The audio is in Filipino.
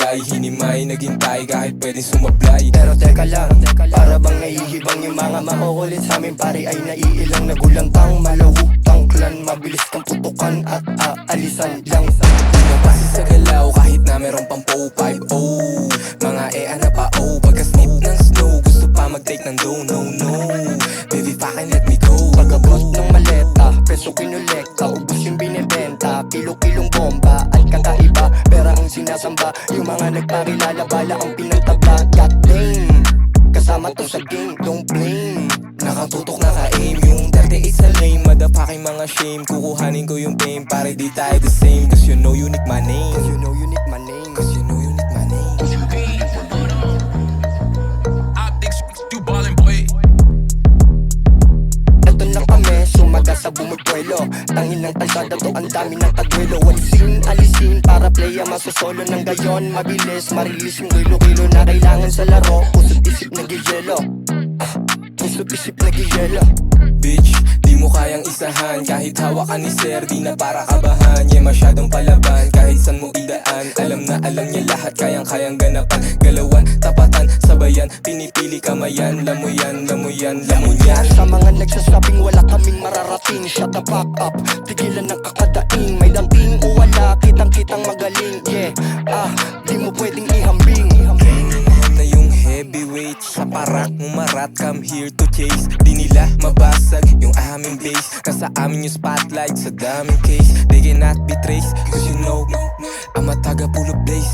sumablay, hinimay, naghintay kahit pwedeng sumablay. Pero teka lang, para bang nahihibang yung mga makukulit sa amin pare ay naiilang nagulang kang malawutang clan. Mabilis kang putukan at aalisan lang. Mapasi sa galaw kahit na meron pang po-5. Oh, mga na pa oh. Pagka-snip ng snow, gusto pa mag-take ng dough. No, no, baby fucking let me go. Pagkabot ng maleta, peso kinulekta, ubos yung binibenta, kilo-kilong bomba at kakaiba. Pera ang sinasamba, yung mga nagpakilala bala ang pinantabla. God damn, kasama to sa game, don't blame. Nakatutok naka-aim, yung 38 sa lane. Motherfucking mga shame, kukuhanin ko yung fame. Pare di tayo the same, cause you know you need my name. Cause you know you need my name. Cause you know you need my name. Ito na kami, sumaga sa bumubuelo. Tangin ng kalsada to, ang dami ng tagwelo. Walisin, alisin, para playa masosolo ng gayon. Mabilis, marilis yung kilo-kilo na kailangan sa laro. Puso't isip nag-yelo, puso't isip nag-yelo. Bitch, di mo kayang isahan. Kahit hawak ka ni sir, di na para kabahan. Yeah, masyadong palaban, kahit san mo idaan. Alam niya lahat, kayang-kayang ganapan. Galawan, tapatan, sabayan, pinipili kamayan. Lamuyan, lamuyan, lamuyan. Sa mga nagsasabing wala kaming mararating, shut the fuck up, tigilan ng kakadaing. May dating o wala, kitang-kitang magaling. Yeah, di mo pwedeng ihambing. Na yung heavyweight sa parak mo marat. Come here to chase, di nila mabasag yung aming base. Nasa amin yung spotlight sa daming case. They cannot be traced, cause you know I'm a taga pulo blaze.